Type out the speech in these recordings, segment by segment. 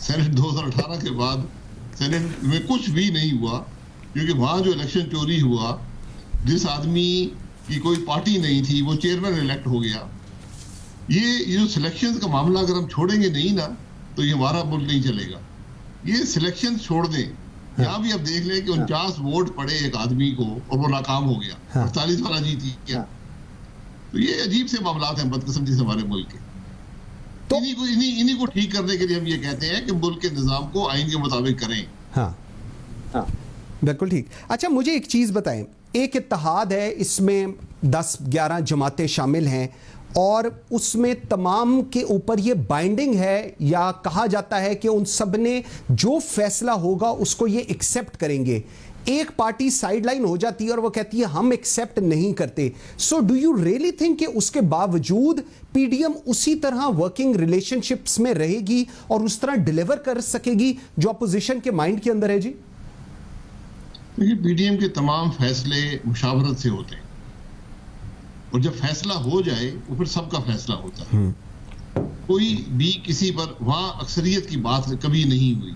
Saint 2018 کے بعد Saint میں کچھ بھی نہیں ہوا, کیونکہ وہاں جو الیکشن چوری ہوا, جس آدمی کی کوئی پارٹی نہیں تھی وہ چیئرمین الیکٹ ہو گیا. یہ جو سلیکشن کا معاملہ اگر ہم چھوڑیں گے نہیں نا تو یہ ہمارا ملک نہیں چلے گا. یہ سلیکشن چھوڑ دیں, یہاں بھی آپ دیکھ لیں کہ 49 ووٹ پڑے ایک آدمی کو اور وہ ناکام ہو گیا, 48 والا جیت گیا. تو یہ عجیب سے معاملات ہیں بدقسمتی سے ہمارے ملک کے. تو انہی کو ٹھیک کرنے کے لیے ہم یہ کہتے ہیں کہ ملک کے نظام کو آئین کے مطابق کریں. ہاں بالکل ٹھیک. اچھا مجھے ایک چیز بتائیں, ایک اتحاد ہے, اس میں 10-11 جماعتیں شامل ہیں اور اس میں تمام کے اوپر یہ بائنڈنگ ہے, یا کہا جاتا ہے کہ ان سب نے جو فیصلہ ہوگا اس کو یہ ایکسیپٹ کریں گے. ایک پارٹی سائیڈ لائن ہو جاتی ہے اور وہ کہتی ہے ہم ایکسیپٹ نہیں کرتے. So do you really think کہ اس کے باوجود پی ڈی ایم اسی طرح ورکنگ ریلیشن شپس میں رہے گی اور اس طرح ڈیلیور کر سکے گی جو اپوزیشن کے مائنڈ کے اندر ہے؟ جی دیکھیے, پی ڈی ایم کے تمام فیصلے مشاورت سے ہوتے ہیں, اور جب فیصلہ ہو جائے وہ پھر سب کا فیصلہ ہوتا ہے. کوئی بھی کسی پر وہاں اکثریت کی بات کبھی نہیں ہوئی,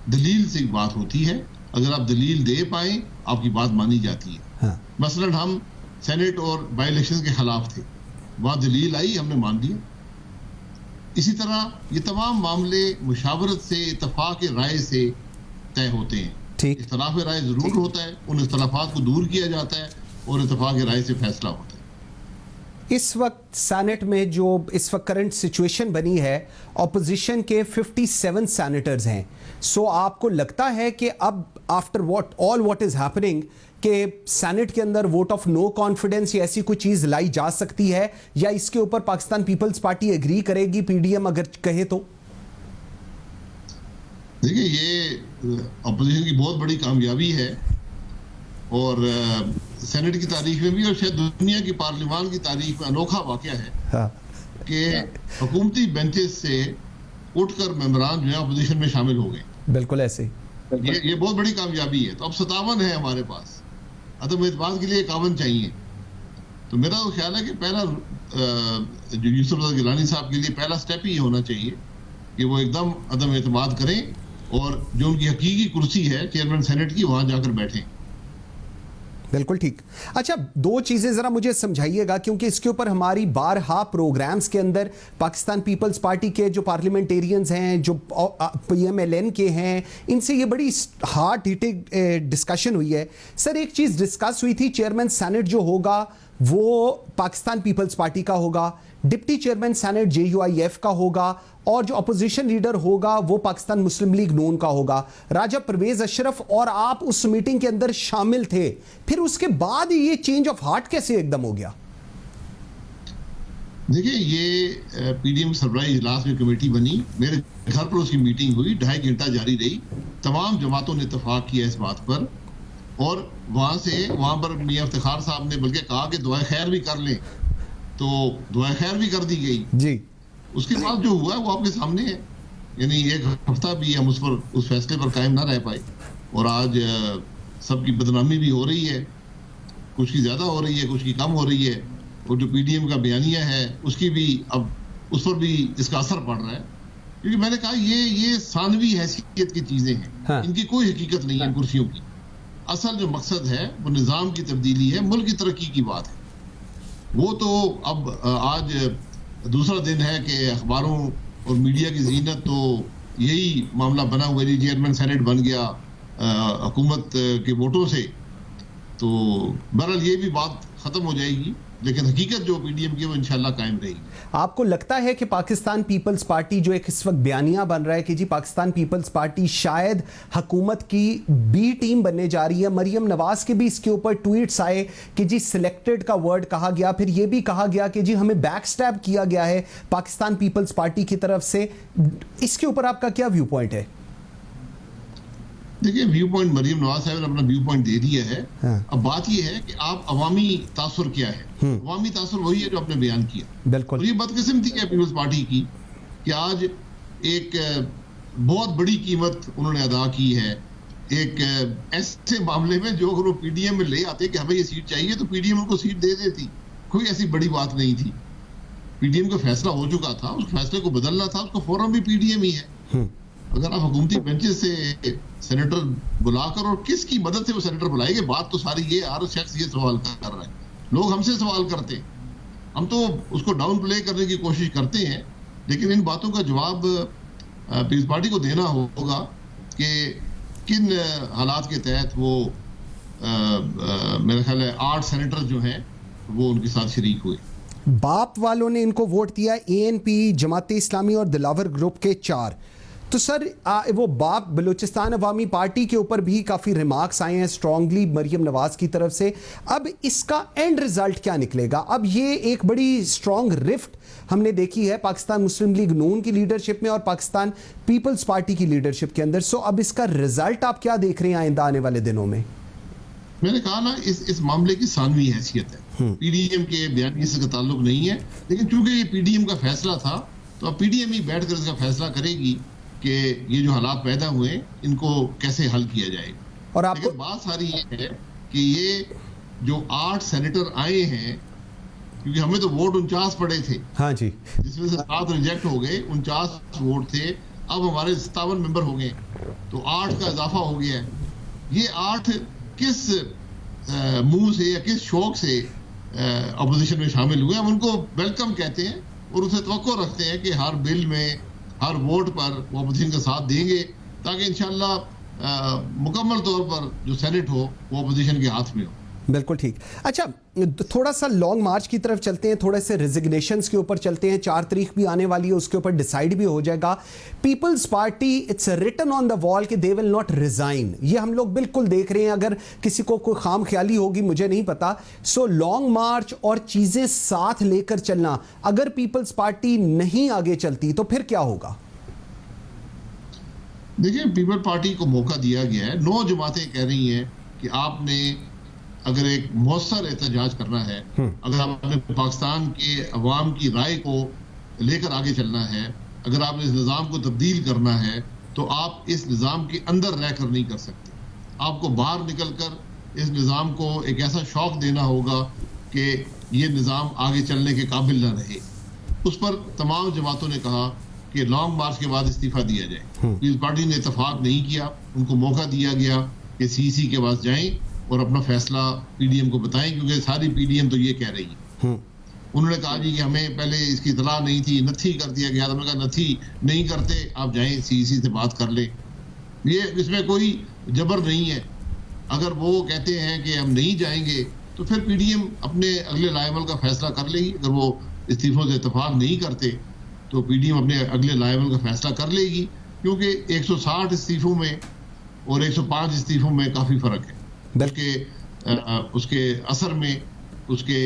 دلیل سے بات ہوتی ہے. اگر آپ دلیل دے پائیں آپ کی بات مانی جاتی ہے. مثلا ہم سینٹ اور بائی الیکشن کے خلاف تھے, وہاں دلیل آئی, ہم نے مان لیا. اسی طرح یہ تمام معاملے مشاورت سے, اتفاق رائے سے طے ہوتے ہیں. اختلاف رائے ضرور ہوتا ہے, ان اختلافات کو دور کیا جاتا ہے اور اتفاق رائے سے فیصلہ ہوتا ہے. اس وقت سینٹ میں جو اس وقت کرنٹ سچویشن بنی ہے, اپوزیشن کے 57 سینیٹرز ہیں. سو آپ کو لگتا ہے کہ اب آفٹر واٹ از ہیپننگ کہ سینٹ کے اندر ووٹ آف نو کانفیڈنس یا ایسی کوئی چیز لائی جا سکتی ہے, یا اس کے اوپر پاکستان پیپلز پارٹی ایگری کرے گی, پی ڈی ایم اگر کہے تو؟ دیکھیے, یہ اپوزیشن کی بہت بڑی کامیابی ہے, اور سینٹ کی تاریخ میں بھی اور شاید دنیا کی پارلیمان کی تاریخ میں انوکھا واقعہ ہے کہ حکومتی بینچز سے اٹھ کر ممبران جو ہے اپوزیشن میں شامل ہو گئے. بالکل ایسے یہ بہت بڑی کامیابی ہے. تو اب 57 ہے ہمارے پاس, عدم اعتماد کے لیے 51 چاہیے. تو میرا تو خیال ہے کہ پہلا جو یوسف رضا گیلانی صاحب کے لیے پہلا سٹیپ ہی ہونا چاہیے کہ وہ ایک دم عدم اعتماد کریں, اور جو ان کی حقیقی کرسی ہے چیئرمین سینٹ کی, وہاں جا کر بیٹھیں. بالکل ٹھیک. اچھا دو چیزیں ذرا مجھے سمجھائیے گا, کیونکہ اس کے اوپر ہماری بارہا پروگرامز کے اندر پاکستان پیپلز پارٹی کے جو پارلیمنٹیرینز ہیں, جو پی ایم ایل این کے ہیں, ان سے یہ بڑی ہارڈ ہیٹنگ ڈسکشن ہوئی ہے. سر ایک چیز ڈسکس ہوئی تھی, چیئرمین سینٹ جو ہوگا وہ پاکستان پیپلز پارٹی کا ہوگا, deputy chairman senate J U I F کا ہوگا, اور جو اپوزیشن لیڈر ہوگا وہ پاکستان مسلم لیگ نون کا ہوگا. راجہ پرویز اشرف اور آپ اس میٹنگ کے اندر شامل تھے, پھر اس کے بعد یہ چینج آف ہارٹ کیسے ایک دم ہو گیا؟ دیکھیں, یہ پی ڈی ایم سربراہی اجلاس میں کمیٹی بنی, میرے گھر پر اس کی میٹنگ ہوئی, 2.5 گھنٹہ جاری رہی. تمام جماعتوں نے اتفاق کیا اس بات پر, اور وہاں پر میاں افتخار صاحب نے بلکہ کہا کہ دعائے خیر بھی کر لیں, تو دعائے خیر بھی کر دی گئی. جی, اس کے بعد جو ہوا وہ آپ کے سامنے ہے. یعنی ایک ہفتہ بھی ہم اس فیصلے پر قائم نہ رہ پائے, اور آج سب کی بدنامی بھی ہو رہی ہے, کچھ کی زیادہ ہو رہی ہے, کچھ کی کم ہو رہی ہے. اور جو پی ڈی ایم کا بیانیہ ہے اس کی بھی اب اس پر بھی اس کا اثر پڑ رہا ہے, کیونکہ میں نے کہا یہ ثانوی حیثیت کی چیزیں ہیں, ان کی کوئی حقیقت نہیں ہے کرسیوں کی. اصل جو مقصد ہے وہ نظام کی تبدیلی ہے, ملک کی ترقی کی بات ہے. وہ تو اب آج دوسرا دن ہے کہ اخباروں اور میڈیا کی زینت تو یہی معاملہ بنا ہوا ہے, چیئرمین سینٹ بن گیا حکومت کے ووٹوں سے. تو بہرحال یہ بھی بات ختم ہو جائے گی, لیکن حقیقت جو پی ڈی ایم کی وہ انشاءاللہ قائم رہے گی. آپ کو لگتا ہے کہ پاکستان پیپلز پارٹی جو ایک اس وقت بیانیہ بن رہا ہے کہ جی پاکستان پیپلز پارٹی شاید حکومت کی بی ٹیم بننے جا رہی ہے؟ مریم نواز کے بھی اس کے اوپر ٹویٹس آئے کہ جی سلیکٹڈ کا ورڈ کہا گیا, پھر یہ بھی کہا گیا کہ جی ہمیں بیک سٹیپ کیا گیا ہے پاکستان پیپلز پارٹی کی طرف سے. اس کے اوپر آپ کا کیا ویو پوائنٹ ہے؟ دیکھیے, ویو پوائنٹ مریم نواز صاحب نے اپنا ویو پوائنٹ دے دیا ہے. اب بات یہ ہے کہ آپ عوامی تاثر کیا ہے. عوامی تاثر وہی ہے جو آپ نے بیان کیا. بالکل. اور یہ بدقسمتی ہے پیپلز پارٹی کی کہ آج ایک بہت بڑی قیمت انہوں نے ادا کی ہے ایک ایسے معاملے میں جو اگر وہ پی ڈی ایم میں لے آتے کہ ہمیں یہ سیٹ چاہیے تو پی ڈی ایم ان کو سیٹ دے دیتی. کوئی ایسی بڑی بات نہیں تھی. پی ڈی ایم کا فیصلہ ہو چکا تھا, اس فیصلے کو بدلنا تھا, اس کا فورم بھی پی ڈی ایم ہی ہے. اگر آپ حکومتی بینچز سے سینیٹر بلا کر اور کس کی مدد سے وہ سینیٹر بلائیں گے, بات تو ساری یہ ہر شخص یہ سوال کر رہا ہے. لوگ ہم سے سوال کرتے ہیں, ہم تو اس کو ڈاؤن پلے کرنے کی کوشش کرتے ہیں, لیکن ان باتوں کا جواب پیپلز پارٹی کو دینا ہوگا کہ کن حالات کے تحت وہ میرا خیال ہے 8 سینیٹر جو ہیں وہ ان کے ساتھ شریک ہوئے. باپ والوں نے ان کو ووٹ دیا, ANP, جماعت اسلامی اور دلاور گروپ کے 4. تو سر وہ باپ بلوچستان عوامی پارٹی کے اوپر بھی کافی ریمارکس آئے ہیں اسٹرانگلی مریم نواز کی طرف سے. اب اس کا اینڈ ریزلٹ کیا نکلے گا؟ اب یہ ایک بڑی اسٹرانگ رفٹ ہم نے دیکھی ہے پاکستان مسلم لیگ نون کی لیڈرشپ میں اور پاکستان پیپلز پارٹی کی لیڈرشپ کے اندر. سو اب اس کا ریزلٹ آپ کیا دیکھ رہے ہیں آئندہ آنے والے دنوں میں؟ میں نے کہا نا اس معاملے کی ثانوی حیثیت ہے, پی ڈی ایم کے بیانیے سے کا تعلق نہیں ہے, لیکن چونکہ یہ پی ڈی ایم کا فیصلہ تھا تو اب پی ڈی ایم ہی بیٹھ کر اس کا فیصلہ کرے گی کہ یہ جو حالات پیدا ہوئے ہیں ان کو کیسے حل کیا جائے گا. اور لیکن بات ساری یہ ہے کہ یہ جو 8 سینیٹر آئے ہیں, کیونکہ ہمیں تو ووٹ 49 پڑے تھے, ہاں جی, جس میں سے 7 ریجیکٹ ہو گئے, 49 ووٹ تھے, اب ہمارے 57 ممبر ہو گئے تو 8 کا اضافہ ہو گیا ہے. یہ 8 کس منہ سے یا کس شوق سے اپوزیشن میں شامل ہوئے, ہم ان کو ویلکم کہتے ہیں اور اسے توقع رکھتے ہیں کہ ہر بل میں ہر ووٹ پر وہ اپوزیشن کا ساتھ دیں گے تاکہ انشاءاللہ مکمل طور پر جو سینٹ ہو وہ اپوزیشن کے ہاتھ میں ہو. بالکل ٹھیک. اچھا تھوڑا سا لانگ مارچ کی طرف چلتے ہیں, تھوڑے سے ریزگنیشنز کے اوپر چلتے ہیں. 4 تاریخ بھی آنے والی ہے, اس کے اوپر ڈیسائیڈ بھی ہو جائے گا. Peoples Party it's written on the wall کہ دے ول ناٹ ریزائن. یہ ہم لوگ بالکل دیکھ رہے ہیں, اگر کسی کو کوئی خام خیالی ہوگی مجھے نہیں پتا. سو لانگ مارچ اور چیزیں ساتھ لے کر چلنا, اگر پیپلز پارٹی نہیں آگے چلتی تو پھر کیا ہوگا؟ دیکھیں پیپل پارٹی کو موقع دیا گیا ہے, 9 جماعتیں کہہ رہی ہیں کہ آپ نے اگر ایک مؤثر احتجاج کرنا ہے, اگر آپ نے پاکستان کے عوام کی رائے کو لے کر آگے چلنا ہے, اگر آپ نے اس نظام کو تبدیل کرنا ہے تو آپ اس نظام کے اندر رہ کر نہیں کر سکتے. آپ کو باہر نکل کر اس نظام کو ایک ایسا شوق دینا ہوگا کہ یہ نظام آگے چلنے کے قابل نہ رہے. اس پر تمام جماعتوں نے کہا کہ لانگ مارچ کے بعد استعفیٰ دیا جائے. پیپلز پارٹی نے اتفاق نہیں کیا, ان کو موقع دیا گیا کہ CEC کے پاس جائیں اور اپنا فیصلہ پی ڈی ایم کو بتائیں, کیونکہ ساری پی ڈی ایم تو یہ کہہ رہی ہے. انہوں نے کہا جی کہ ہمیں پہلے اس کی اطلاع نہیں تھی, نتھی کر دیا گیا. ہم نے کہا نتھی نہیں کرتے, آپ جائیں CEC سے بات کر لیں. یہ اس میں کوئی جبر نہیں ہے. اگر وہ کہتے ہیں کہ ہم نہیں جائیں گے تو پھر پی ڈی ایم اپنے اگلے لائے عمل کا فیصلہ کر لے گی. اگر وہ استعفوں سے اتفاق نہیں کرتے تو پی ڈی ایم اپنے اگلے لائے عمل کا فیصلہ کر لے گی, کیونکہ 160 استعفوں میں اور 105 استعفوں میں کافی فرق ہے. بلکہ اس کے اثر میں, اس کے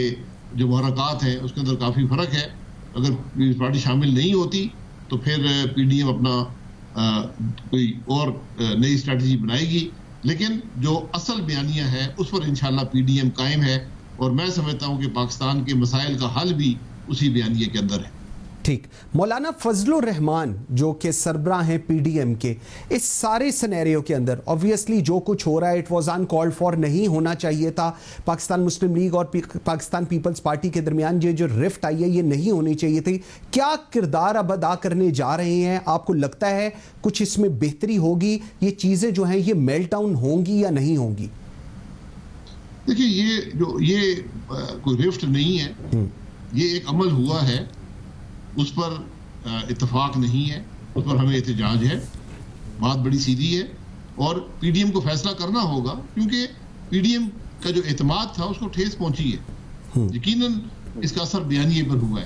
جو محرکات ہیں اس کے اندر کافی فرق ہے. اگر پیپلز پارٹی شامل نہیں ہوتی تو پھر پی ڈی ایم اپنا کوئی اور نئی اسٹریٹجی بنائے گی, لیکن جو اصل بیانیہ ہے اس پر انشاءاللہ پی ڈی ایم قائم ہے, اور میں سمجھتا ہوں کہ پاکستان کے مسائل کا حل بھی اسی بیانیے کے اندر ہے. ٹھیک. مولانا فضل الرحمان جو کہ سربراہ ہیں پی ڈی ایم کے, اس سارے سینیریو کے اندر آبویسلی جو کچھ ہو رہا ہے it was in called for, نہیں ہونا چاہیے تھا. پاکستان مسلم لیگ اور پاکستان پیپلز پارٹی کے درمیان یہ جو رفٹ آئی ہے یہ نہیں ہونی چاہیے تھی. کیا کردار اب ادا کرنے جا رہے ہیں؟ آپ کو لگتا ہے کچھ اس میں بہتری ہوگی, یہ چیزیں جو ہیں یہ میلٹ ڈاؤن ہوں گی یا نہیں ہوں گی؟ دیکھیے یہ کوئی رفٹ نہیں ہے, یہ ایک عمل ہوا ہے, اس پر اتفاق نہیں ہے, اس پر ہمیں احتجاج ہے. بات بڑی سیدھی ہے اور پی ڈی ایم کو فیصلہ کرنا ہوگا, کیونکہ پی ڈی ایم کا جو اعتماد تھا اس کو ٹھیس پہنچی ہے. یقیناً اس کا اثر بیانیے پر ہوا ہے.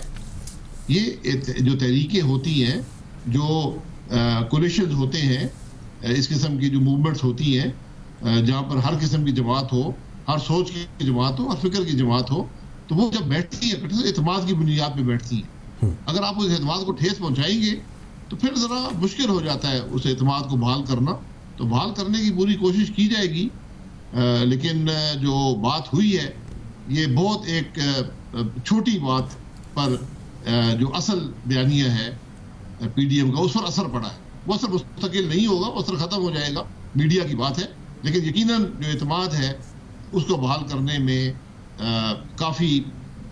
یہ جو تحریکیں ہوتی ہیں, جو کولیشنز ہوتے ہیں, اس قسم کی جو موومنٹس ہوتی ہیں جہاں پر ہر قسم کی جماعت ہو, ہر سوچ کی جماعت ہو, ہر فکر کی جماعت ہو, تو وہ جب بیٹھتی ہے اعتماد کی بنیاد پہ بیٹھتی ہیں. اگر آپ اس اعتماد کو ٹھیس پہنچائیں گے تو پھر ذرا مشکل ہو جاتا ہے اس اعتماد کو بحال کرنا. تو بحال کرنے کی پوری کوشش کی جائے گی, لیکن جو بات ہوئی ہے یہ بہت ایک چھوٹی بات پر جو اصل بیانیہ ہے پی ڈی ایم کا اس پر اثر پڑا ہے. وہ اثر مستقل نہیں ہوگا, وہ اثر ختم ہو جائے گا, میڈیا کی بات ہے, لیکن یقیناً جو اعتماد ہے اس کو بحال کرنے میں کافی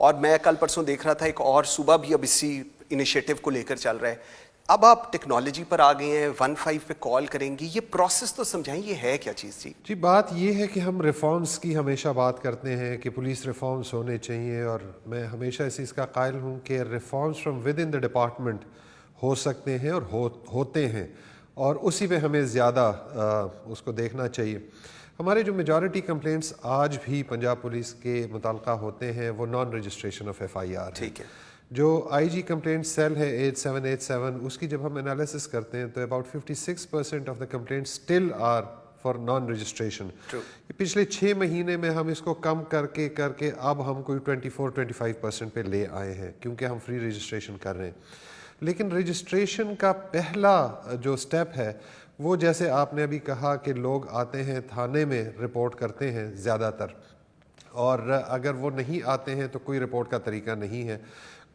اور میں کل پرسوں دیکھ رہا تھا ایک اور صوبہ بھی اب اسی انیشیٹو کو لے کر چل رہا ہے. اب آپ ٹیکنالوجی پر آ گئے ہیں, 15 پہ کال کریں گی, یہ پروسیس تو سمجھائیں یہ ہے کیا چیز؟ جی بات یہ ہے کہ ہم ریفارمز کی ہمیشہ بات کرتے ہیں کہ پولیس ریفارمز ہونے چاہیے, اور میں ہمیشہ اس چیز کا قائل ہوں کہ reforms from with in the department ہو سکتے ہیں اور ہوتے ہیں, اور اسی پہ ہمیں زیادہ اس کو دیکھنا چاہیے. ہمارے جو میجورٹی کمپلینٹس آج بھی پنجاب پولیس کے متعلقہ ہوتے ہیں وہ نان رجسٹریشن آف FIR. ٹھیک ہے. جو IG کمپلینٹ سیل ہے 8787, اس کی جب ہم انالیسس کرتے ہیں تو about 56% of the complaint still are for non registration. پچھلے 6 مہینے میں ہم اس کو کم کر کے اب ہم کوئی 24-25% پہ لے آئے ہیں کیونکہ ہم فری رجسٹریشن کر رہے ہیں. لیکن رجسٹریشن کا پہلا جو سٹیپ ہے وہ جیسے آپ نے ابھی کہا کہ لوگ آتے ہیں تھانے میں رپورٹ کرتے ہیں زیادہ تر, اور اگر وہ نہیں آتے ہیں تو کوئی رپورٹ کا طریقہ نہیں ہے.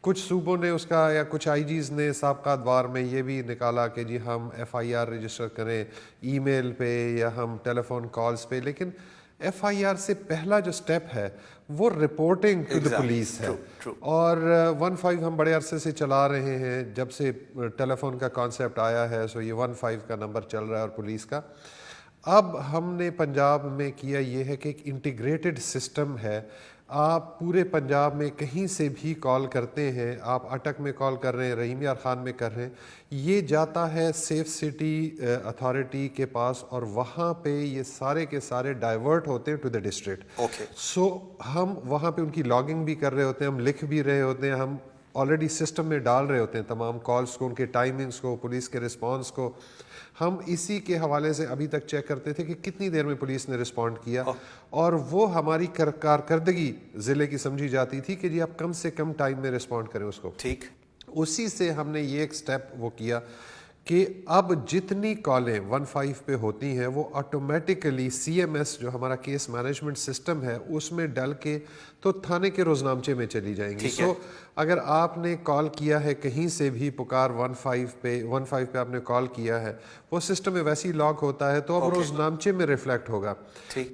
کچھ صوبوں نے اس کا یا کچھ IGs نے سابقہ ادوار میں یہ بھی نکالا کہ جی ہم FIR رجسٹر کریں ای میل پہ یا ہم ٹیلی فون کالز پہ, لیکن FIR سے پہلا جو سٹیپ ہے وہ رپورٹنگ ٹو دا پولیس ہے. اور 15 ہم بڑے عرصے سے چلا رہے ہیں, جب سے ٹیلی فون کا کانسیپٹ آیا ہے سو یہ 15 کا نمبر چل رہا ہے اور پولیس کا. اب ہم نے پنجاب میں کیا یہ ہے کہ ایک انٹیگریٹڈ سسٹم ہے. آپ پورے پنجاب میں کہیں سے بھی کال کرتے ہیں, آپ اٹک میں کال کر رہے ہیں, رحیم یار خان میں کر رہے ہیں, یہ جاتا ہے سیف سٹی اتھارٹی کے پاس اور وہاں پہ یہ سارے کے سارے ڈائیورٹ ہوتے ہیں ٹو دا ڈسٹرکٹ. سو ہم وہاں پہ ان کی لاگنگ بھی کر رہے ہوتے ہیں, ہم لکھ بھی رہے ہوتے ہیں, ہم آلریڈی سسٹم میں ڈال رہے ہوتے ہیں تمام کالز کو, ان کے ٹائمنگز کو, پولیس کے رسپانس کو. ہم اسی کے حوالے سے ابھی تک چیک کرتے تھے کہ کتنی دیر میں پولیس نے رسپونڈ کیا, اور وہ ہماری کارکردگی ضلع کی سمجھی جاتی تھی کہ جی آپ کم سے کم ٹائم میں رسپونڈ کریں اس کو. ٹھیک. اسی سے ہم نے یہ ایک سٹیپ وہ کیا کہ اب جتنی کالیں 15 پہ ہوتی ہیں وہ آٹومیٹیکلی CMS جو ہمارا کیس مینجمنٹ سسٹم ہے اس میں ڈل کے تو تھانے کے روزنامچے میں چلی جائیں گی. سو اگر آپ نے کال کیا ہے کہیں سے بھی پکار 15 پہ آپ نے کال کیا ہے, وہ سسٹم میں ویسے ہی لاگ ہوتا ہے تو اب روزنامچے میں ریفلیکٹ ہوگا.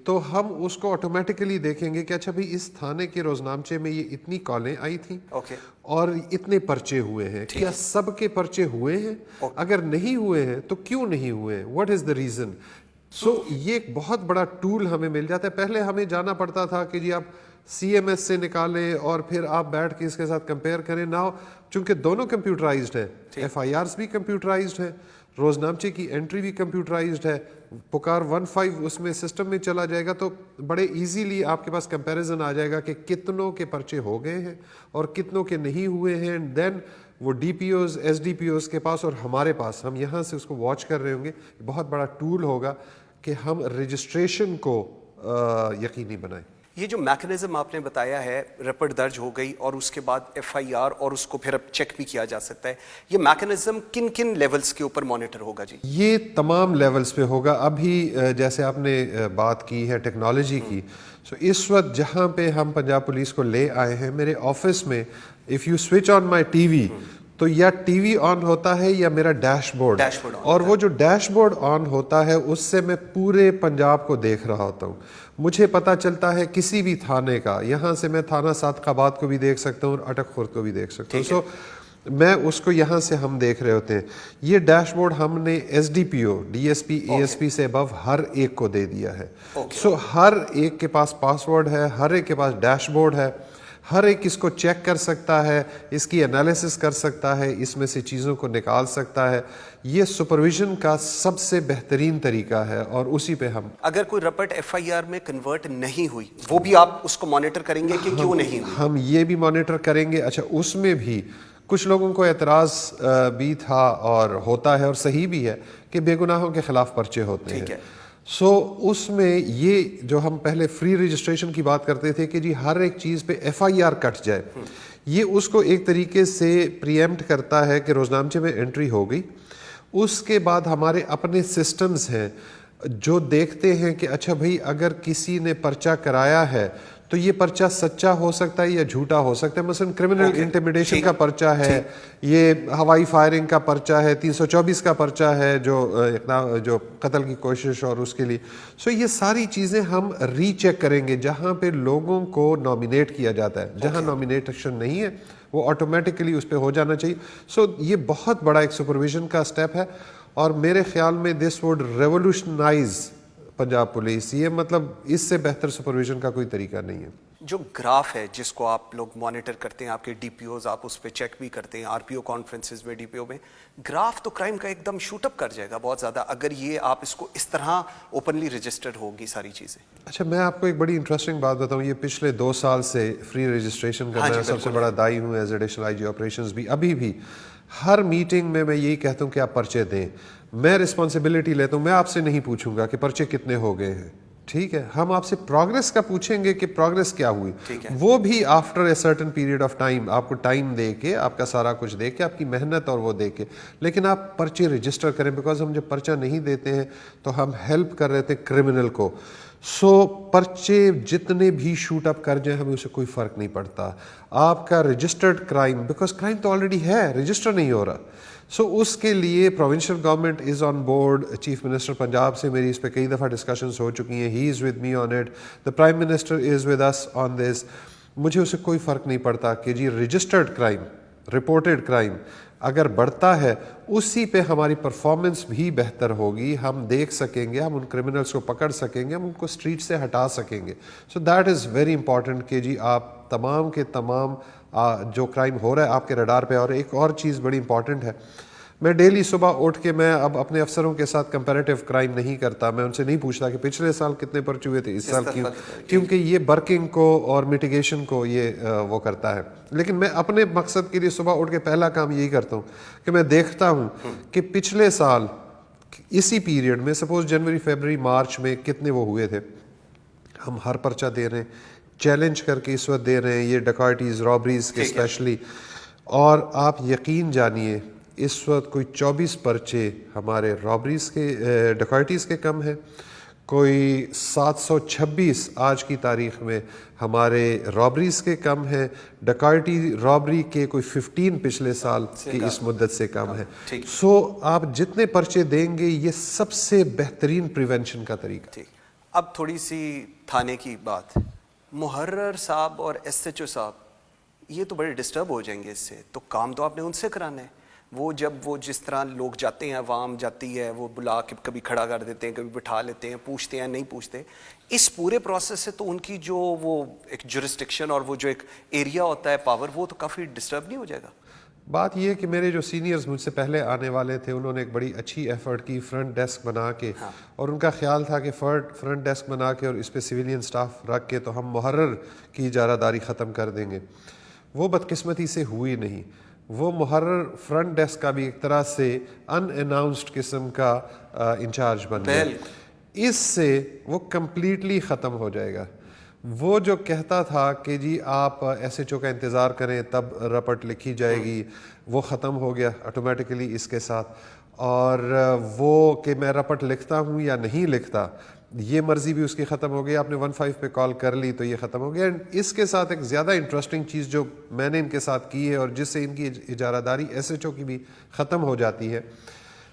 تو ہم اس کو آٹومیٹیکلی دیکھیں گے کہ اچھا بھائی اس تھانے کے روزنامچے میں یہ اتنی کالیں آئی تھیں اور اتنے پرچے ہوئے ہیں, کیا سب کے پرچے ہوئے ہیں؟ اگر نہیں ہوئے ہیں تو کیوں نہیں ہوئے ہیں, واٹ از دا ریزن. سو یہ ایک بہت بڑا ٹول ہمیں مل جاتا ہے. پہلے ہمیں جانا پڑتا تھا کہ جی آپ CMS سے نکالیں اور پھر آپ بیٹھ کے اس کے ساتھ کمپیئر کریں. ناؤ چونکہ دونوں کمپیوٹرائزڈ ہیں, FIRs بھی کمپیوٹرائزڈ ہیں, روزنامچے کی انٹری بھی کمپیوٹرائزڈ ہے, پکار 15 اس میں سسٹم میں چلا جائے گا تو بڑے ایزیلی آپ کے پاس کمپیریزن آ جائے گا کہ کتنوں کے پرچے ہو گئے ہیں اور کتنوں کے نہیں ہوئے ہیں. دین وہ DPOs SDPOs کے پاس اور ہمارے پاس, ہم یہاں سے اس کو واچ کر رہے ہوں گے. بہت بڑا ٹول ہوگا کہ ہم رجسٹریشن کو یقینی بنائیں. یہ جو میکنزم آپ نے بتایا ہے, رپورٹ درج ہو گئی اور اس کے بعد FIR اور اس کو پھر اب چیک بھی کیا جا سکتا ہے, یہ میکنزم کن کن لیولز کے اوپر مانیٹر ہوگا؟ جی یہ تمام لیولز پہ ہوگا. ابھی جیسے آپ نے بات کی ہے ٹیکنالوجی کی, سو اس وقت جہاں پہ ہم پنجاب پولیس کو لے آئے ہیں میرے آفس میں, if you switch on my TV تو یا ٹی وی آن ہوتا ہے یا میرا ڈیش بورڈ, اور وہ جو ڈیش بورڈ آن ہوتا ہے اس سے میں پورے پنجاب کو دیکھ رہا ہوتا ہوں. مجھے پتہ چلتا ہے کسی بھی تھانے کا, یہاں سے میں تھانہ صادق آباد کو بھی دیکھ سکتا ہوں اور اٹک خورد کو بھی دیکھ سکتا ہوں. سو میں اس کو یہاں سے ہم دیکھ رہے ہوتے ہیں. یہ ڈیش بورڈ ہم نے SDPO DSP ASP سے ابو ہر ایک کو دے دیا ہے. سو ہر ایک کے پاس پاسورڈ ہے, ہر ایک کے پاس ڈیش بورڈ ہے, ہر ایک اس کو چیک کر سکتا ہے, اس کی انالیسس کر سکتا ہے, اس میں سے چیزوں کو نکال سکتا ہے. یہ سپرویژن کا سب سے بہترین طریقہ ہے اور اسی پہ ہم. اگر کوئی رپورٹ FIR میں کنورٹ نہیں ہوئی وہ بھی آپ اس کو مانیٹر کریں گے کہ کیوں نہیں ہوئی؟ ہم یہ بھی مانیٹر کریں گے. اچھا اس میں بھی کچھ لوگوں کو اعتراض بھی تھا اور ہوتا ہے اور صحیح بھی ہے کہ بے گناہوں کے خلاف پرچے ہوتے ہیں. سو اس میں یہ جو ہم پہلے فری رجسٹریشن کی بات کرتے تھے کہ جی ہر ایک چیز پہ FIR کٹ جائے, یہ اس کو ایک طریقے سے پریمپٹ کرتا ہے کہ روزنامچے میں انٹری ہو گئی. اس کے بعد ہمارے اپنے سسٹمز ہیں جو دیکھتے ہیں کہ اچھا بھائی اگر کسی نے پرچہ کرایا ہے تو یہ پرچہ سچا ہو سکتا ہے یا جھوٹا ہو سکتا ہے. مثلا کرمنل انٹیمیڈیشن کا پرچہ ہے, یہ ہوائی فائرنگ کا پرچہ ہے, 324 کا پرچہ ہے جو قتل کی کوشش اور اس کے لیے. سو یہ ساری چیزیں ہم ری چیک کریں گے جہاں پہ لوگوں کو نامینیٹ کیا جاتا ہے. جہاں نامینیشن نہیں ہے وہ آٹومیٹکلی اس پہ ہو جانا چاہیے. سو یہ بہت بڑا ایک سپرویژن کا اسٹیپ ہے, اور میرے خیال میں this would revolutionise Punjab police. یہ مطلب اس سے بہتر سپرویژن کا کوئی طریقہ نہیں ہے. جو گراف ہے جس کو آپ لوگ مانیٹر کرتے ہیں, آپ کے ڈی پی اوز, آپ اس پہ چیک بھی کرتے ہیں, آر پی او کانفرنسز میں, ڈی پی او میں, گراف تو کرائم کا ایک دم شوٹ اپ کر جائے گا بہت زیادہ اگر یہ آپ اس کو اس طرح اوپنلی رجسٹرڈ ہوگی ساری چیزیں. اچھا, میں آپ کو ایک بڑی انٹرسٹنگ بات بتاؤں. یہ پچھلے 2 سال سے فری رجسٹریشن کا میں سب سے بڑا دائی ہوں as additional I G operations بھی. ابھی بھی ہر میٹنگ میں یہی کہتا ہوں کہ آپ پرچے دیں. میں رسپانسبلٹی لیتا ہوں. میں آپ سے نہیں پوچھوں گا کہ پرچے کتنے ہو گئے ہیں, ٹھیک ہے, ہم آپ سے پروگریس کا پوچھیں گے کہ پروگریس کیا ہوئی, وہ بھی after a certain period of time, آپ کو ٹائم دے کے, آپ کا سارا کچھ دے کے, آپ کی محنت اور وہ دے کے. لیکن آپ پرچے رجسٹر کریں, بیکاز ہم جب پرچہ نہیں دیتے ہیں تو ہم ہیلپ کر رہے تھے کرمنل کو. سو پرچے جتنے بھی شوٹ اپ کر جائیں ہمیں اسے کوئی فرق نہیں پڑتا. آپ کا رجسٹرڈ کرائم, بیکاز کرائم تو آلریڈی ہے, رجسٹر نہیں ہو رہا. سو اس کے لیے provincial government is on board. Chief minister Punjab سے میری اس پہ کئی دفعہ ڈسکشنز ہو چکی ہیں. He is with me on it. The prime minister is with us on this. مجھے اسے کوئی فرق نہیں پڑتا کہ جی رجسٹرڈ کرائم, رپورٹڈ کرائم اگر بڑھتا ہے اسی پہ ہماری پرفارمنس بھی بہتر ہوگی. ہم دیکھ سکیں گے, ہم ان کرمنلس کو پکڑ سکیں گے, ہم ان کو اسٹریٹ سے ہٹا سکیں گے. So that is very important کہ جی آپ تمام کے تمام جو کرائم ہو رہا ہے آپ کے رڈار پہ. اور ایک اور چیز بڑی امپورٹنٹ ہے, میں ڈیلی صبح اٹھ کے میں اب اپنے افسروں کے ساتھ کمپیریٹیو کرائم نہیں کرتا. میں ان سے نہیں پوچھتا کہ پچھلے سال کتنے پرچے ہوئے تھے, اس سال کیوں, کیونکہ یہ برکنگ کو اور میٹیگیشن کو یہ وہ کرتا ہے. لیکن میں اپنے مقصد کے لیے صبح اٹھ کے پہلا کام یہی کرتا ہوں کہ میں دیکھتا ہوں کہ پچھلے سال اسی پیریڈ میں, سپوز جنوری, فیبرری, مارچ میں کتنے وہ ہوئے تھے. ہم ہر پرچہ دے رہے ہیں, چیلنج کر کے اس وقت دے رہے ہیں, یہ ڈکارٹیز, رابریز کے اسپیشلی. اور آپ یقین جانیے اس وقت کوئی 24 پرچے ہمارے رابریز کے, ڈکارٹیز کے کم ہیں, کوئی 726 آج کی تاریخ میں ہمارے رابریز کے کم ہیں, ڈکارٹی رابری کے کوئی 15 پچھلے سال کی اس مدت سے کم ہے. سو آپ جتنے پرچے دیں گے یہ سب سے بہترین پریونشن کا طریقہ. اب تھوڑی سی تھانے کی بات. محرر صاحب اور ایس ایچ او صاحب یہ تو بڑے ڈسٹرب ہو جائیں گے اس سے, تو کام تو آپ نے ان سے کرانا ہے. وہ جب وہ جس طرح لوگ جاتے ہیں, عوام جاتی ہے, وہ بلا کے کبھی کھڑا کر دیتے ہیں, کبھی بٹھا لیتے ہیں, پوچھتے ہیں, نہیں پوچھتے, اس پورے پروسیس سے تو ان کی جو وہ ایک جورسڈکشن اور وہ جو ایک ایریا ہوتا ہے پاور, وہ تو کافی ڈسٹرب نہیں ہو جائے گا. بات یہ ہے کہ میرے جو سینئرز مجھ سے پہلے آنے والے تھے انہوں نے ایک بڑی اچھی ایفرٹ کی فرنٹ ڈیسک بنا کے, اور ان کا خیال تھا کہ فرنٹ ڈیسک بنا کے اور اس پہ سویلین سٹاف رکھ کے تو ہم محرر کی اجارہ داری ختم کر دیں گے. وہ بدقسمتی سے ہوئی نہیں. وہ محرر فرنٹ ڈیسک کا بھی ایک طرح سے ان اناؤنسڈ قسم کا انچارج بن گیا. اس سے وہ کمپلیٹلی ختم ہو جائے گا. وہ جو کہتا تھا کہ جی آپ ایس ایچ او کا انتظار کریں تب رپٹ لکھی جائے گی, وہ ختم ہو گیا آٹومیٹکلی اس کے ساتھ. اور وہ کہ میں رپٹ لکھتا ہوں یا نہیں لکھتا یہ مرضی بھی اس کی ختم ہو گئی. آپ نے 15 پہ کال کر لی تو یہ ختم ہو گیا. اس کے ساتھ ایک زیادہ انٹرسٹنگ چیز جو میں نے ان کے ساتھ کی ہے اور جس سے ان کی اجارہ داری ایس ایچ او کی بھی ختم ہو جاتی ہے,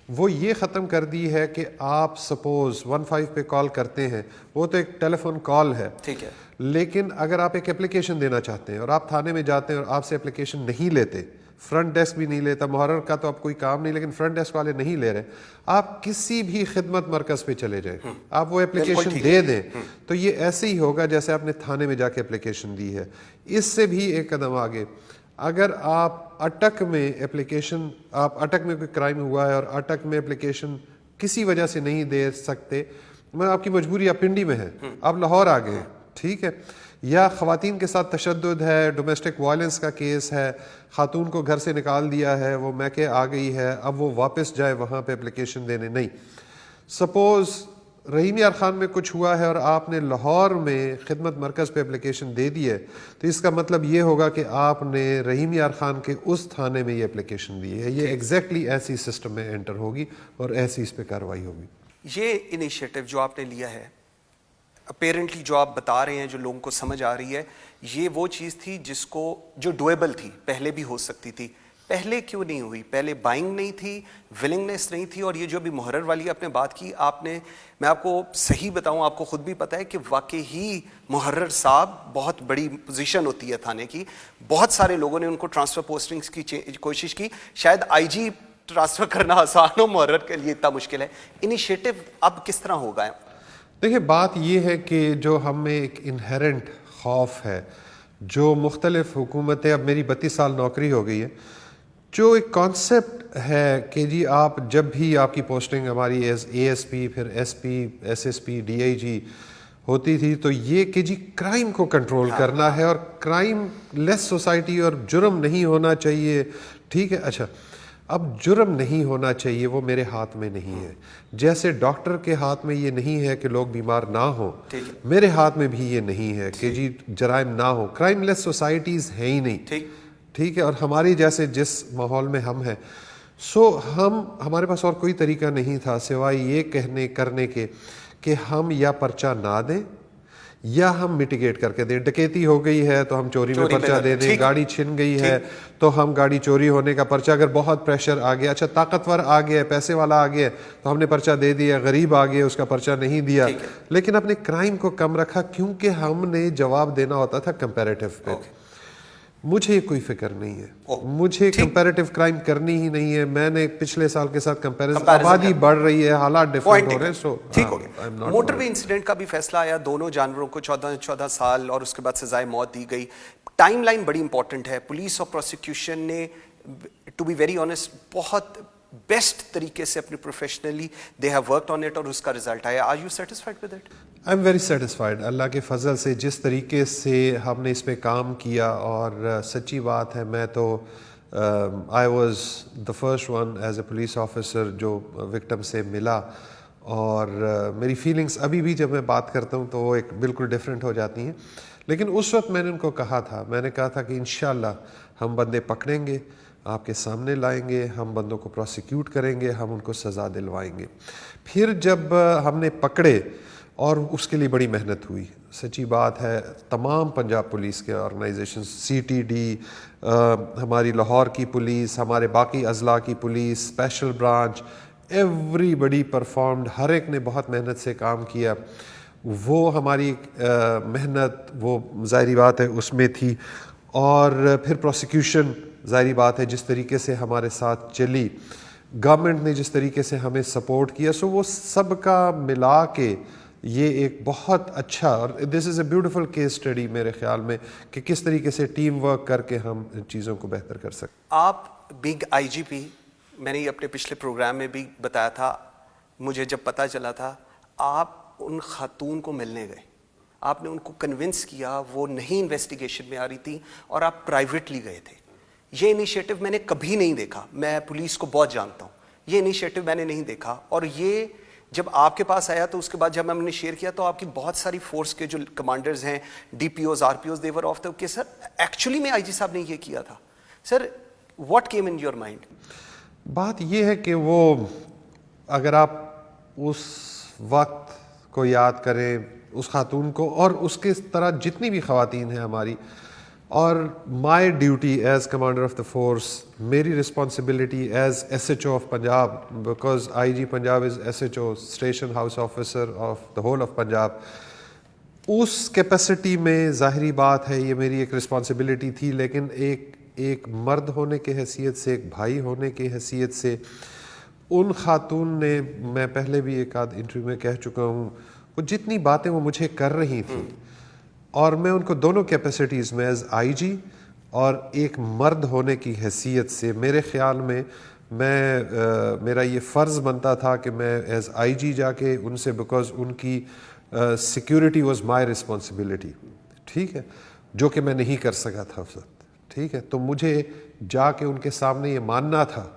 وہ یہ ختم کر دی ہے کہ آپ سپوز 15 پہ کال کرتے ہیں, وہ تو ایک ٹیلی فون کال ہے, ٹھیک ہے, لیکن اگر آپ ایک اپلیکیشن دینا چاہتے ہیں اور آپ تھانے میں جاتے ہیں اور آپ سے اپلیکیشن نہیں لیتے, فرنٹ ڈیسک بھی نہیں لیتا, محرر کا تو اب کوئی کام نہیں, لیکن فرنٹ ڈیسک والے نہیں لے رہے, آپ کسی بھی خدمت مرکز پہ چلے جائیں, آپ وہ اپلیکیشن دے دیں تو یہ ایسے ہی ہوگا جیسے آپ نے تھانے میں جا کے اپلیکیشن دی ہے. اس سے بھی ایک قدم آگے, اگر آپ اٹک میں اپلیکیشن, آپ اٹک میں کوئی کرائم ہوا ہے اور اٹک میں اپلیکیشن کسی وجہ سے نہیں دے سکتے, میں آپ کی مجبوری آپ پنڈی میں ہے, آپ لاہور آ گئے, ٹھیک ہے, یا خواتین کے ساتھ تشدد ہے, ڈومیسٹک وائلنس کا کیس ہے, خاتون کو گھر سے نکال دیا ہے, وہ میکے آ گئی ہے, اب وہ واپس جائے وہاں پہ اپلیکیشن دینے, نہیں. سپوز رحیم یار خان میں کچھ ہوا ہے اور آپ نے لاہور میں خدمت مرکز پہ اپلیکیشن دے دی ہے, تو اس کا مطلب یہ ہوگا کہ آپ نے رحیم یار خان کے اس تھانے میں یہ اپلیکیشن دی ہے. یہ ایگزیکٹلی ایسی سسٹم میں انٹر ہوگی اور ایسی اس پہ کارروائی ہوگی. یہ انیشیٹو جو آپ نے لیا ہے اپیرنٹلی جو آپ بتا رہے ہیں جو لوگوں کو سمجھ آ رہی ہے یہ وہ چیز تھی جس کو جو ڈویبل تھی پہلے بھی ہو سکتی تھی, پہلے کیوں نہیں ہوئی؟ پہلے بائنگ نہیں تھی, ولنگنیس نہیں تھی. اور یہ جو ابھی محرر والی آپ نے بات کی, آپ نے, میں آپ کو صحیح بتاؤں, آپ کو خود بھی پتہ ہے کہ واقعی ہی محرر صاحب بہت بڑی پوزیشن ہوتی ہے تھانے کی. بہت سارے لوگوں نے ان کو ٹرانسفر پوسٹنگز کی کوشش کی, شاید آئی جی ٹرانسفر کرنا آسان ہو, محرر کے لیے اتنا مشکل ہے. انیشیٹو اب کس طرح ہوگا؟ دیکھیں بات یہ ہے کہ جو ہم میں ایک انہیرنٹ خوف ہے, جو مختلف حکومتیں, اب میری 32 سال نوکری ہو گئی ہے, جو ایک کانسیپٹ ہے کہ جی آپ جب بھی آپ کی پوسٹنگ ہماری ایز اے ایس پی, پھر S P, S S P, D I G ہوتی تھی, تو یہ کہ جی کرائم کو کنٹرول کرنا ہے اور کرائم لیس سوسائٹی اور جرم نہیں ہونا چاہیے. ٹھیک ہے, اچھا اب جرم نہیں ہونا چاہیے وہ میرے ہاتھ میں نہیں ہے. جیسے ڈاکٹر کے ہاتھ میں یہ نہیں ہے کہ لوگ بیمار نہ ہوں, میرے ہاتھ میں بھی یہ نہیں ہے کہ جی جرائم نہ ہو. کرائم لیس سوسائٹیز ہیں ہی نہیں. ٹھیک ہے, اور ہماری جیسے جس ماحول میں ہم ہیں, سو ہمارے پاس اور کوئی طریقہ نہیں تھا سوائے یہ کرنے کے کہ ہم یا پرچہ نہ دیں یا ہم میٹیگیٹ کر کے دیں. ڈکیتی ہو گئی ہے تو ہم چوری میں پرچہ دے دیں, گاڑی چھن گئی ہے تو ہم گاڑی چوری ہونے کا پرچہ, اگر بہت پریشر آ گیا, اچھا طاقتور آ گیا, پیسے والا آ گیا تو ہم نے پرچہ دے دیا, غریب آ گیا اس کا پرچہ نہیں دیا, لیکن اپنے کرائم کو کم رکھا کیونکہ ہم نے جواب دینا ہوتا تھا کمپیریٹو پہ. مجھے کوئی فکر نہیں ہے, مجھے کمپیریٹو کرائم کرنی ہی نہیں ہے. میں نے پچھلے سال کے ساتھ کمپیریزن, آبادی بڑھ رہی ہے, حالات ڈفرینٹ ہو رہے ہیں. سو ٹھیک ہو گیا. موٹر وے انسیڈنٹ کا بھی فیصلہ آیا, دونوں جانوروں کو 14 سال اور اس کے بعد سزائے موت دی گئی. ٹائم لائن بڑی امپورٹنٹ ہے. پولیس اور پروسیکیوشن نے ٹو بی ویری آنیسٹ بہت بیسٹ طریقے سے اپنی professionally they have worked on it اور اس کا رزلٹ آیا. Are you satisfied with it? I am very satisfied. اللہ کے فضل سے جس طریقے سے ہم نے اس پہ کام کیا, اور سچی بات ہے میں تو I was the first one as a police officer جو وکٹم سے ملا, اور میری فیلنگس ابھی بھی جب میں بات کرتا ہوں تو وہ ایک بالکل ڈفرینٹ ہو جاتی ہیں. لیکن اس وقت میں نے ان کو کہا تھا, میں نے کہا تھا کہ انشاءاللہ ہم بندے پکڑیں گے, آپ کے سامنے لائیں گے, ہم بندوں کو پروسیکیوٹ کریں گے, ہم ان کو سزا دلوائیں گے. پھر جب ہم نے پکڑے, اور اس کے لیے بڑی محنت ہوئی, سچی بات ہے, تمام پنجاب پولیس کے آرگنائزیشن, سی ٹی ڈی, ہماری لاہور کی پولیس, ہمارے باقی اضلاع کی پولیس, اسپیشل برانچ, ایوری بڈی پرفارمڈ, ہر ایک نے بہت محنت سے کام کیا. وہ ہماری محنت وہ ظاہری بات ہے اس میں تھی. اور پھر پروسیکیوشن ظاہری بات ہے جس طریقے سے ہمارے ساتھ چلی, گورنمنٹ نے جس طریقے سے ہمیں سپورٹ کیا, سو وہ سب کا ملا کے یہ ایک بہت اچھا, اور دس از اے بیوٹیفل کیس اسٹڈی میرے خیال میں کہ کس طریقے سے ٹیم ورک کر کے ہم ان چیزوں کو بہتر کر سکتے. آپ بگ آئی جی پی, میں نے اپنے پچھلے پروگرام میں بھی بتایا تھا, مجھے جب پتہ چلا تھا آپ ان خاتون کو ملنے گئے, آپ نے ان کو کنونس کیا, وہ نہیں انویسٹیگیشن میں آ رہی تھی اور آپ پرائیویٹلی گئے تھے. یہ انیشیٹو میں نے کبھی نہیں دیکھا, میں پولیس کو بہت جانتا ہوں, یہ انیشیٹو میں نے نہیں دیکھا. اور یہ جب آپ کے پاس آیا تو اس کے بعد جب ہم نے شیئر کیا تو آپ کی بہت ساری فورس کے جو کمانڈرز ہیں, D P Os, R P Os, they were of the کہ سر ایکچولی میں آئی جی صاحب نے یہ کیا تھا. Sir what came in your mind? بات یہ ہے کہ وہ اگر آپ اس وقت کو یاد کریں, اس خاتون کو, اور اس کے طرح جتنی بھی خواتین ہیں ہماری, اور my duty as commander of the force, میری responsibility as S H O of Punjab, because I G Punjab is S H O, station house officer of the whole of Punjab. اس کیپیسٹی میں ظاہری بات ہے یہ میری ایک رسپانسبلٹی تھی, لیکن ایک مرد ہونے کے حیثیت سے, ایک بھائی ہونے کی حیثیت سے, ان خاتون نے, میں پہلے بھی ایک آدھ انٹرویو میں کہہ چکا ہوں, وہ جتنی باتیں وہ مجھے کر رہی تھیں, اور میں ان کو دونوں کیپیسٹیز میں ایز آئی جی اور ایک مرد ہونے کی حیثیت سے, میرے خیال میں میرا یہ فرض بنتا تھا کہ میں ایز آئی جی جا کے ان سے, بیکاز ان کی سیکیورٹی واز مائی رسپانسبلٹی. ٹھیک ہے, جو کہ میں نہیں کر سکا تھا اس وقت. ٹھیک ہے, تو مجھے جا کے ان کے سامنے یہ ماننا تھا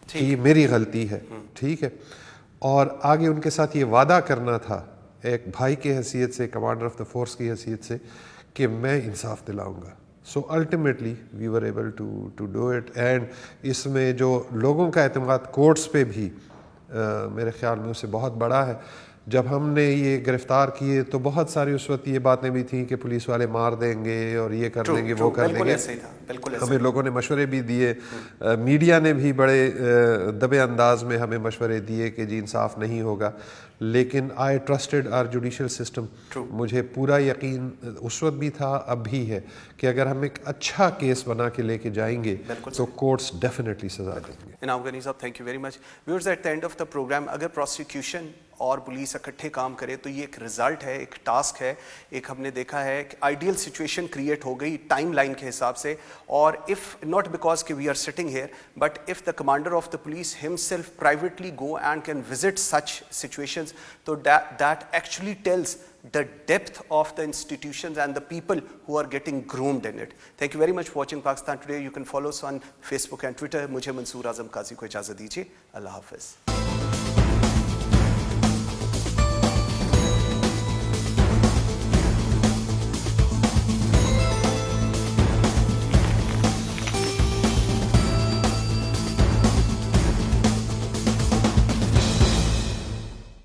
کہ یہ میری غلطی ہے. ٹھیک ہے, اور آگے ان کے ساتھ یہ وعدہ کرنا تھا ایک بھائی کی حیثیت سے, کمانڈر آف دا فورس کی حیثیت سے, کہ میں انصاف دلاؤں گا. So ultimately we were able to do it. And اس میں جو لوگوں کا اعتماد کورٹس پہ بھی میرے خیال میں اسے بہت بڑا ہے. جب ہم نے یہ گرفتار کیے تو بہت ساری اس وقت یہ باتیں بھی تھیں کہ پولیس والے مار دیں گے اور یہ کر دیں گے وہ کر دیں گے. ہمیں لوگوں نے مشورے بھی دیے, میڈیا نے بھی بڑے دبے انداز میں ہمیں مشورے دیے کہ جی انصاف نہیں ہوگا, لیکن آئی ٹرسٹڈ آر جوڈیشل سسٹم. مجھے پورا یقین اس وقت بھی تھا, اب بھی ہے, کہ اگر ہم ایک اچھا کیس بنا کے لے کے جائیں گے تو کورٹس ڈیفینیٹلی سزا دیں گے. انعام غنی صاحب, thank you very much. Viewers, at the end of the programme اگر پروسیکیوشن اور پولیس اکٹھے کام کرے تو یہ ایک رزلٹ ہے, ایک ٹاسک ہے, ایک ہم نے دیکھا ہے کہ آئیڈیل سچویشن کریٹ ہو گئی ٹائم لائن کے حساب سے. اور اف ناٹ بیکاز کہ we are sitting here, but if the commander of the police himself privately go and can visit such situations, تو that actually tells the depth of the institutions and the people who are getting groomed in it. Thank you very much for watching Pakistan Today. You can follow us on Facebook and Twitter. مجھے منصور اعظم قاضی کو اجازت دیجیے. اللہ حافظ.